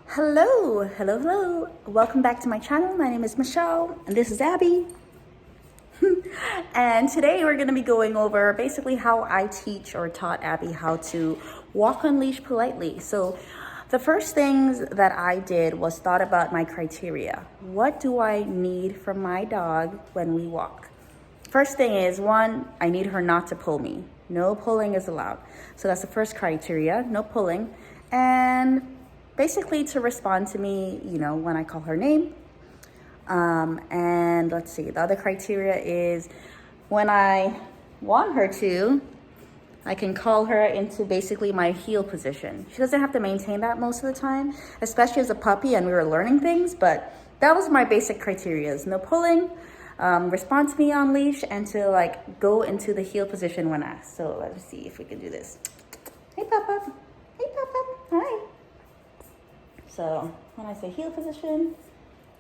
Hello. Welcome back to my channel. My name is Michelle and this is Abby. And today we're going to be going over basically how I teach or taught Abby how to walk on leash politely. So the first things that I did was thought about my criteria. What do I need from my dog when we walk? First thing is, one, I need her not to pull me. No pulling is allowed. So that's the first criteria, no pulling. And basically to respond to me, when I call her name. And let's see, the other criteria is when I want her to, I can call her into basically my heel position. She doesn't have to maintain that most of the time, especially as a puppy and we were learning things, but that was my basic criteria: no pulling, respond to me on leash, and to go into the heel position when asked. So let's see if we can do this. Hey Papa, hi. So when I say heel position,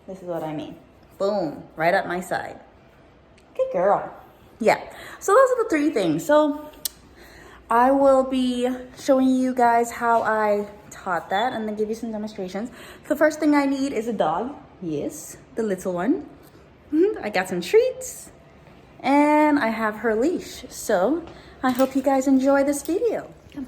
this is what I mean. Boom, right at my side. Good girl. Yeah, so those are the three things. So I will be showing you guys how I taught that and then give you some demonstrations. The first thing I need is a dog. Yes, the little one. I got some treats and I have her leash. So I hope you guys enjoy this video. Come.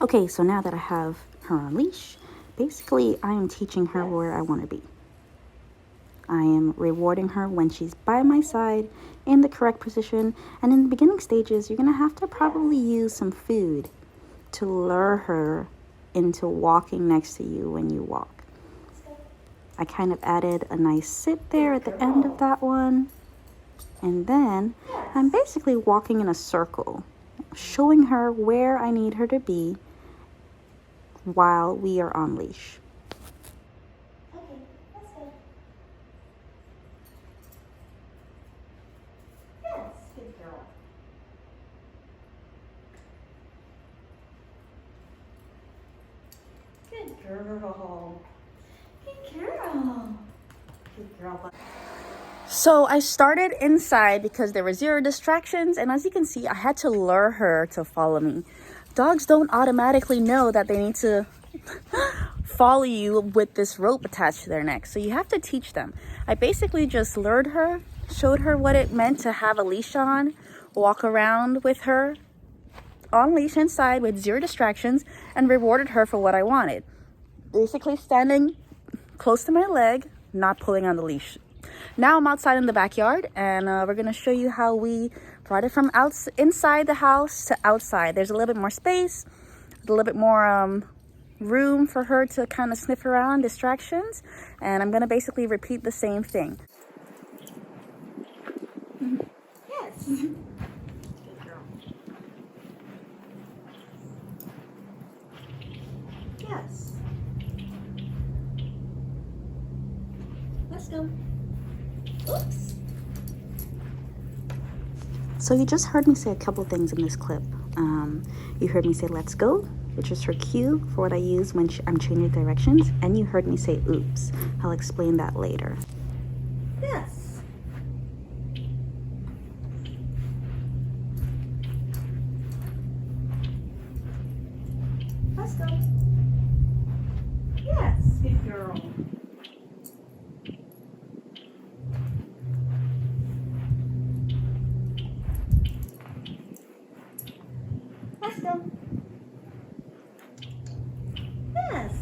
Okay, so now that I have her on leash, basically I am teaching her where I want to be. I am rewarding her when she's by my side in the correct position. And in the beginning stages, you're going to have to probably use some food to lure her into walking next to you when you walk. I kind of added a nice sit there at the end of that one. And then I'm basically walking in a circle, showing her where I need her to be while we are on leash. Okay, let's go. Yes, good girl. Good girl. Good girl. Good girl. So I started inside because there were zero distractions, and as you can see, I had to lure her to follow me. Dogs don't automatically know that they need to follow you with this rope attached to their neck, so you have to teach them. I basically just lured her, showed her what it meant to have a leash on, walk around with her on leash inside with zero distractions, and rewarded her for what I wanted. Basically standing close to my leg, not pulling on the leash. Now I'm outside in the backyard, and we're going to show you how we brought it from inside the house to outside. There's a little bit more space, a little bit more room for her to kind of sniff around, distractions, and I'm going to basically repeat the same thing. Yes. Good girl. Yes. Let's go. Oops. So you just heard me say a couple things in this clip. You heard me say let's go, which is her cue for what I use when I'm changing directions, and you heard me say oops. I'll explain that later. Yes. Let's go. Yes, good girl. Let's go. Yes.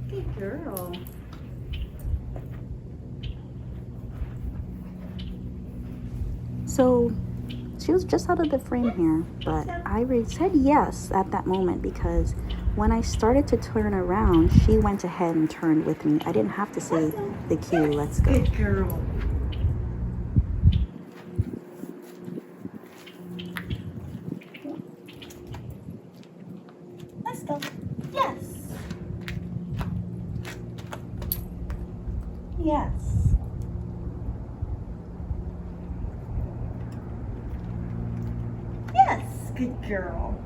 Good girl. So she was just out of the frame here, but I said yes at that moment because when I started to turn around, she went ahead and turned with me. I didn't have to say the cue, let's go. Good girl. Let's go. Yes. Yes. good girl.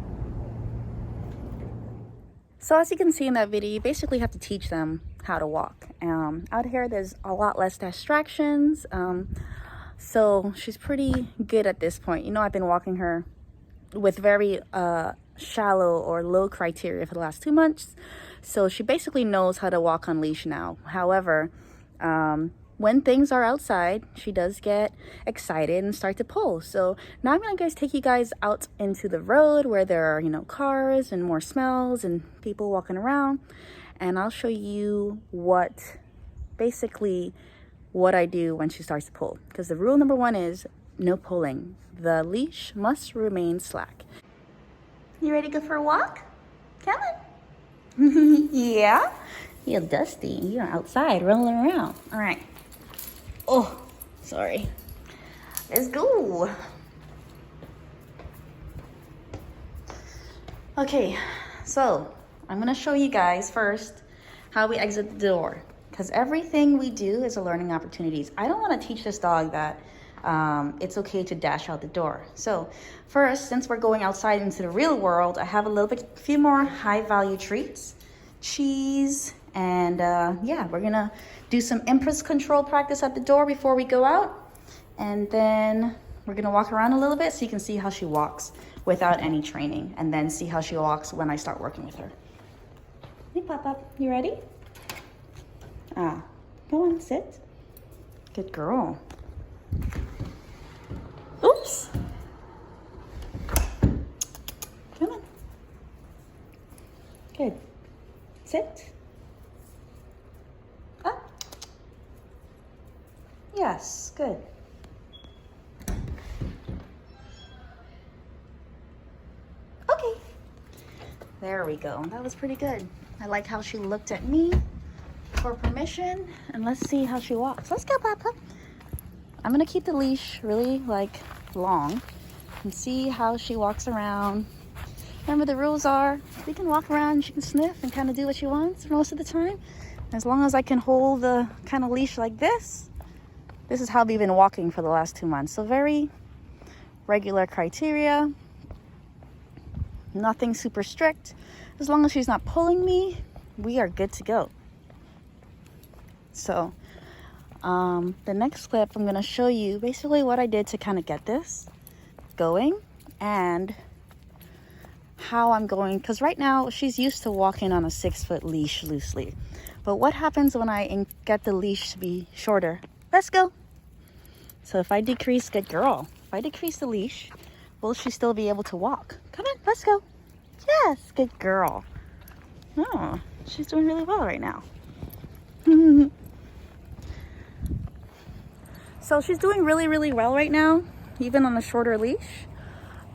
So as you can see in that video, you basically have to teach them how to walk. Out here, there's a lot less distractions. So she's pretty good at this point. You know, I've been walking her with very shallow or low criteria for the last 2 months. So she basically knows how to walk on leash now. However, when things are outside, she does get excited and start to pull. So now I'm gonna take you guys out into the road where there are, you know, cars and more smells and people walking around. And I'll show you basically what I do when she starts to pull. Because the rule number 1 is no pulling. The leash must remain slack. You ready to go for a walk? Come on. Yeah? You're dusty. You're outside rolling around. All right. Oh, sorry. Let's go. Okay, so I'm gonna show you guys first how we exit the door, because everything we do is a learning opportunities. I don't want to teach this dog that it's okay to dash out the door. So first, since we're going outside into the real world, I have a few more high value treats, cheese, and yeah, we're gonna do some impulse control practice at the door before we go out, and then we're gonna walk around a little bit so you can see how she walks without any training, and then see how she walks when I start working with her. Hey, Pop-Up, you ready? Go on, sit. Good girl. Oops. Come on. Good. Sit. Up. Yes, good. Okay. There we go. That was pretty good. I like how she looked at me for permission, and let's see how she walks. Let's go, Papa. I'm gonna keep the leash really long and see how she walks around. Remember, the rules are we can walk around, she can sniff and kind of do what she wants most of the time. As long as I can hold the kind of leash like this. This is how we've been walking for the last 2 months. So very regular criteria. Nothing super strict. As long as she's not pulling me, we are good to go. So the next clip, I'm going to show you basically what I did to kind of get this going and how I'm going, because right now she's used to walking on a 6-foot leash loosely. But what happens when I get the leash to be shorter? Let's go. So if I decrease, good girl. If I decrease the leash, will she still be able to walk? Come on, let's go. Yes, good girl. Oh, she's doing really well right now. So she's doing really well right now, even on a shorter leash,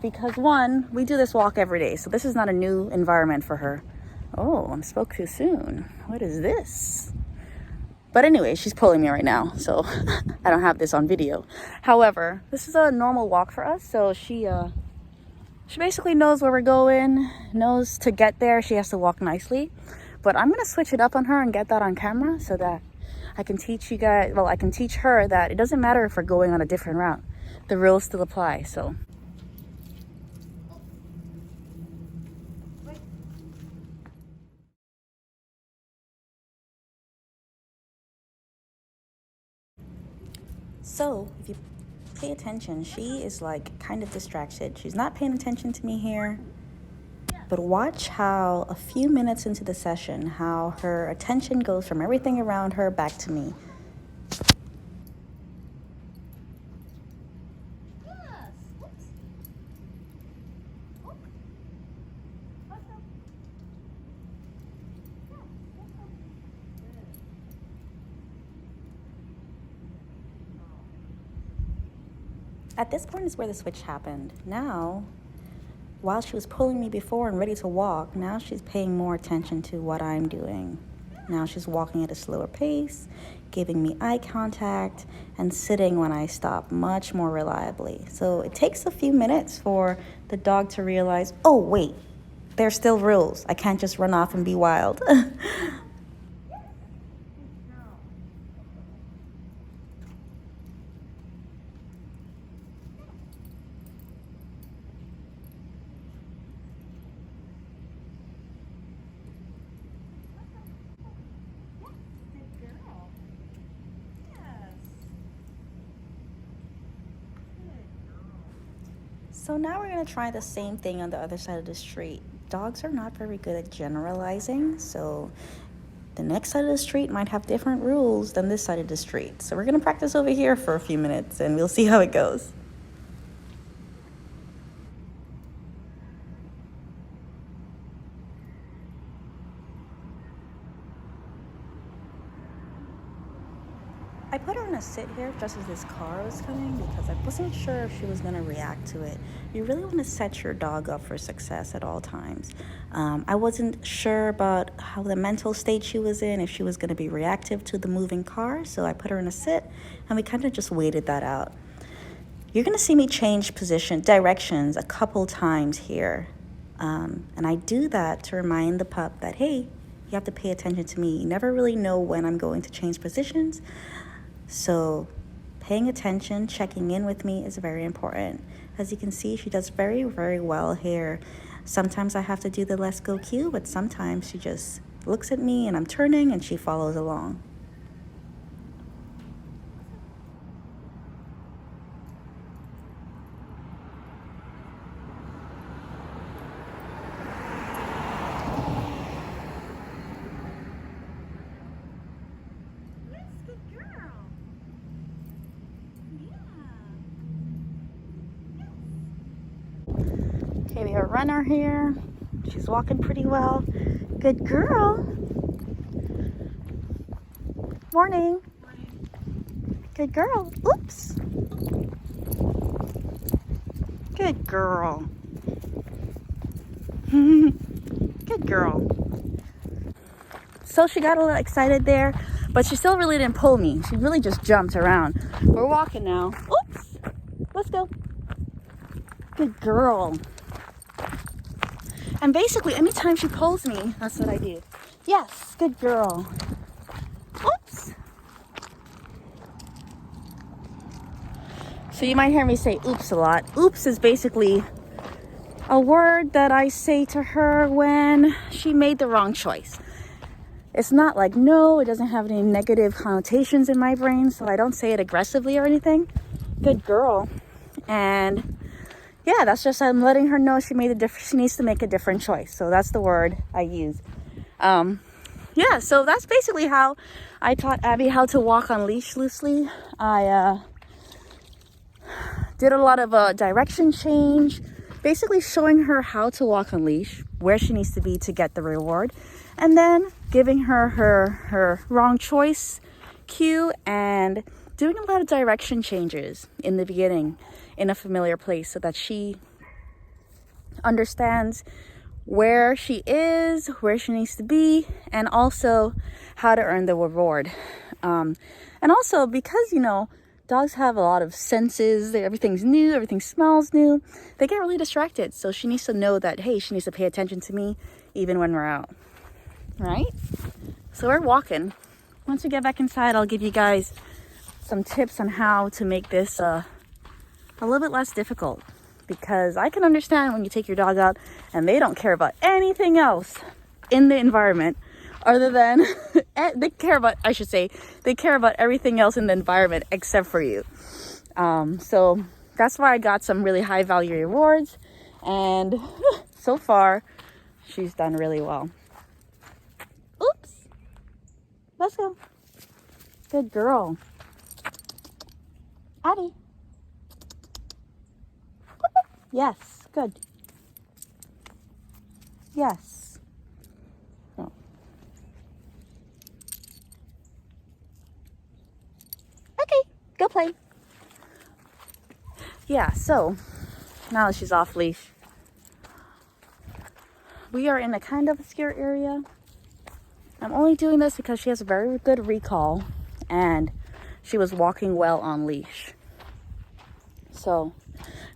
because 1, we do this walk every day. So this is not a new environment for her. Oh, I spoke too soon. What is this? But anyway, she's pulling me right now, so I don't have this on video. However, this is a normal walk for us. So she basically knows where we're going, knows to get there. She has to walk nicely. But I'm gonna switch it up on her and get that on camera so that I can teach you guys, well, I can teach her that it doesn't matter if we're going on a different route. The rules still apply, so. So, if you pay attention, she is kind of distracted. She's not paying attention to me here. But watch how a few minutes into the session, how her attention goes from everything around her back to me. At this point is where the switch happened. Now, while she was pulling me before and ready to walk, now she's paying more attention to what I'm doing. Now she's walking at a slower pace, giving me eye contact, and sitting when I stop much more reliably. So it takes a few minutes for the dog to realize, oh wait, there's still rules. I can't just run off and be wild. So now we're going to try the same thing on the other side of the street. Dogs are not very good at generalizing, so the next side of the street might have different rules than this side of the street. So we're going to practice over here for a few minutes and we'll see how it goes. I put her in a sit here just as this car was coming because I wasn't sure if she was going to react to it. You really want to set your dog up for success at all times. I wasn't sure about how the mental state she was in, if she was going to be reactive to the moving car, so I put her in a sit and we kind of just waited that out. You're going to see me change directions a couple times here. And I do that to remind the pup that, hey, you have to pay attention to me. You never really know when I'm going to change positions. So paying attention, checking in with me is very important. As you can see, she does very, very well here. Sometimes I have to do the let's go cue, but sometimes she just looks at me and I'm turning and she follows along. Okay, we have a runner here. She's walking pretty well. Good girl. Morning. Morning. Good girl. Oops. Good girl. Good girl. So she got a little excited there, but she still really didn't pull me. She really just jumped around. We're walking now. Oops. Let's go. Good girl. And basically, anytime she pulls me, that's what I do. Yes, good girl. Oops. So you might hear me say oops a lot. Oops is basically a word that I say to her when she made the wrong choice. It's not like no, it doesn't have any negative connotations in my brain, so I don't say it aggressively or anything. Good girl. And yeah, that's just I'm letting her know she needs to make a different choice. So that's the word I use. Yeah, so that's basically how I taught Abby how to walk on leash loosely. I did a lot of direction change, basically showing her how to walk on leash, where she needs to be to get the reward, and then giving her her wrong choice cue and doing a lot of direction changes in the beginning in a familiar place so that she understands where she is, where she needs to be, and also how to earn the reward. And also because, dogs have a lot of senses, everything's new, everything smells new, they get really distracted. So she needs to know that, hey, she needs to pay attention to me even when we're out, right? So we're walking. Once we get back inside, I'll give you guys some tips on how to make this a little bit less difficult, because I can understand when you take your dog out and they don't care about anything else in the environment other than they care about everything else in the environment except for you. So that's why I got some really high value rewards, and so far she's done really well. Oops. Let's go. Good girl. Addie. Yes, good. Yes. No. Okay, go play. Yeah, so now that she's off leash, we are in a kind of obscure area. I'm only doing this because she has a very good recall and she was walking well on leash. So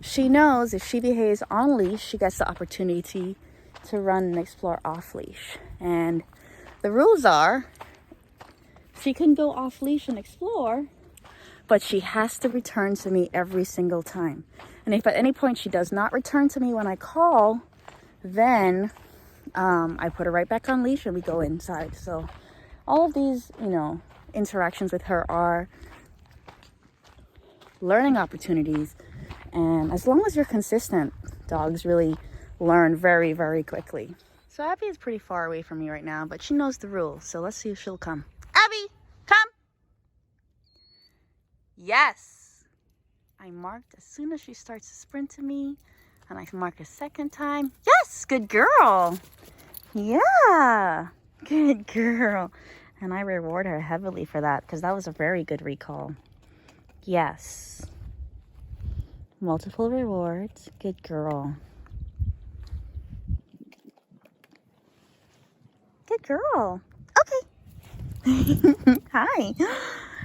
she knows if she behaves on leash, she gets the opportunity to run and explore off leash. And the rules are she can go off leash and explore, but she has to return to me every single time. And if at any point she does not return to me when I call, then I put her right back on leash and we go inside. So all of these, interactions with her are learning opportunities And as long as you're consistent, dogs really learn very, very quickly. So Abby is pretty far away from me right now, but she knows the rules. So let's see if she'll come. Abby, come. Yes. I marked as soon as she starts to sprint to me. And I mark a second time. Yes, good girl. Yeah, good girl. And I reward her heavily for that because that was a very good recall. Yes. Multiple rewards. Good girl. Good girl. Okay. Hi.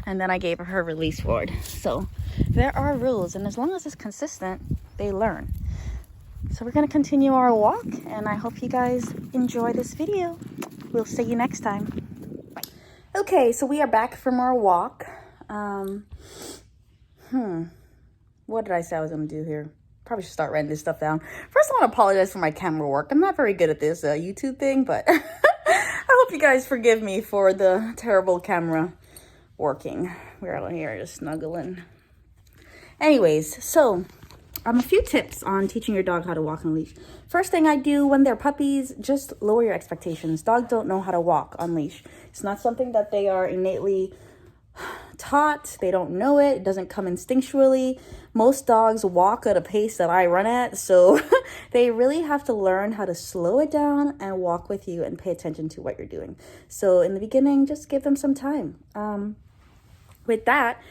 And then I gave her release word. So there are rules, and as long as it's consistent, they learn. So we're going to continue our walk, and I hope you guys enjoy this video. We'll see you next time. Bye. Okay, so we are back from our walk. What did I say I was going to do here? Probably should start writing this stuff down. First, I want to apologize for my camera work. I'm not very good at this YouTube thing, but I hope you guys forgive me for the terrible camera working. We're out here just snuggling. Anyways, so a few tips on teaching your dog how to walk on a leash. First thing I do when they're puppies, just lower your expectations. Dogs don't know how to walk on leash. It's not something that they are innately taught. They don't know it. It doesn't come instinctually. Most dogs walk at a pace that I run at, so they really have to learn how to slow it down and walk with you and pay attention to what you're doing. So in the beginning, just give them some time. With that,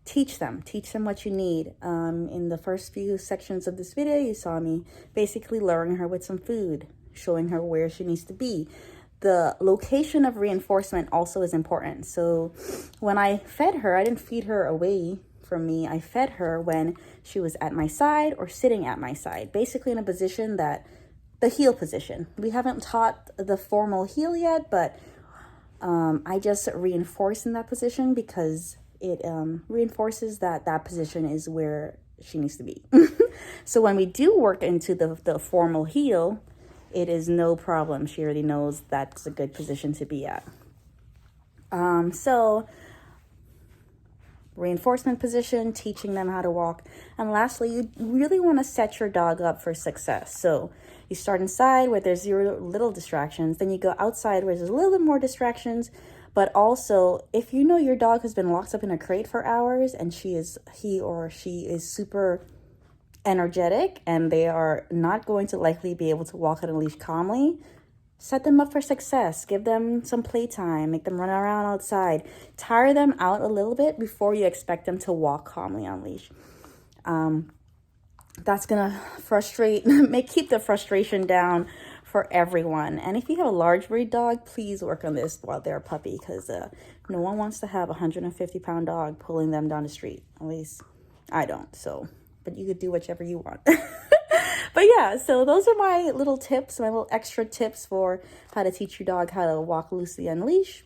teach them what you need. In the first few sections of this video, you saw me basically luring her with some food, showing her where she needs to be. The location of reinforcement also is important. So when I fed her, I didn't feed her away from me. I fed her when she was at my side or sitting at my side, basically in a position that the heel position. We haven't taught the formal heel yet, but I just reinforce in that position because it reinforces that position is where she needs to be. So when we do work into the formal heel, it is no problem. She already knows that's a good position to be at. So reinforcement position, teaching them how to walk. And lastly, you really want to set your dog up for success. So you start inside where there's little distractions. Then you go outside where there's a little bit more distractions. But also, if you know your dog has been locked up in a crate for hours and he or she is super energetic and they are not going to likely be able to walk on a leash calmly, set them up for success. Give them some playtime. Make them run around outside. Tire them out a little bit before you expect them to walk calmly on leash. That's going to keep the frustration down for everyone. And if you have a large breed dog, please work on this while they're a puppy, because no one wants to have a 150-pound dog pulling them down the street. At least I don't. So, but you could do whichever you want. But yeah, so those are my little tips, my little extra tips for how to teach your dog how to walk loosely on leash,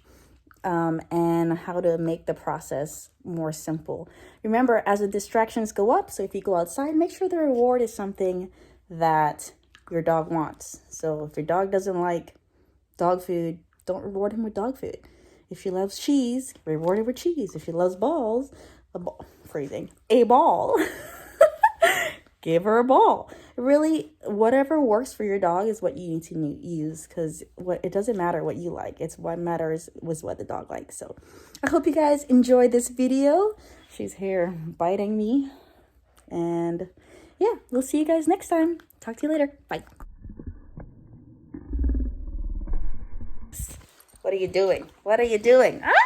and how to make the process more simple. Remember, as the distractions go up, so if you go outside, make sure the reward is something that your dog wants. So if your dog doesn't like dog food, don't reward him with dog food. If she loves cheese, reward her with cheese. If she loves balls, a ball. Give her a ball. Really, whatever works for your dog is what you need to use, because it doesn't matter what you like. It's what matters was what the dog likes. So I hope you guys enjoyed this video. She's here biting me. And yeah, we'll see you guys next time. Talk to you later. Bye. What are you doing? What are you doing? Ah!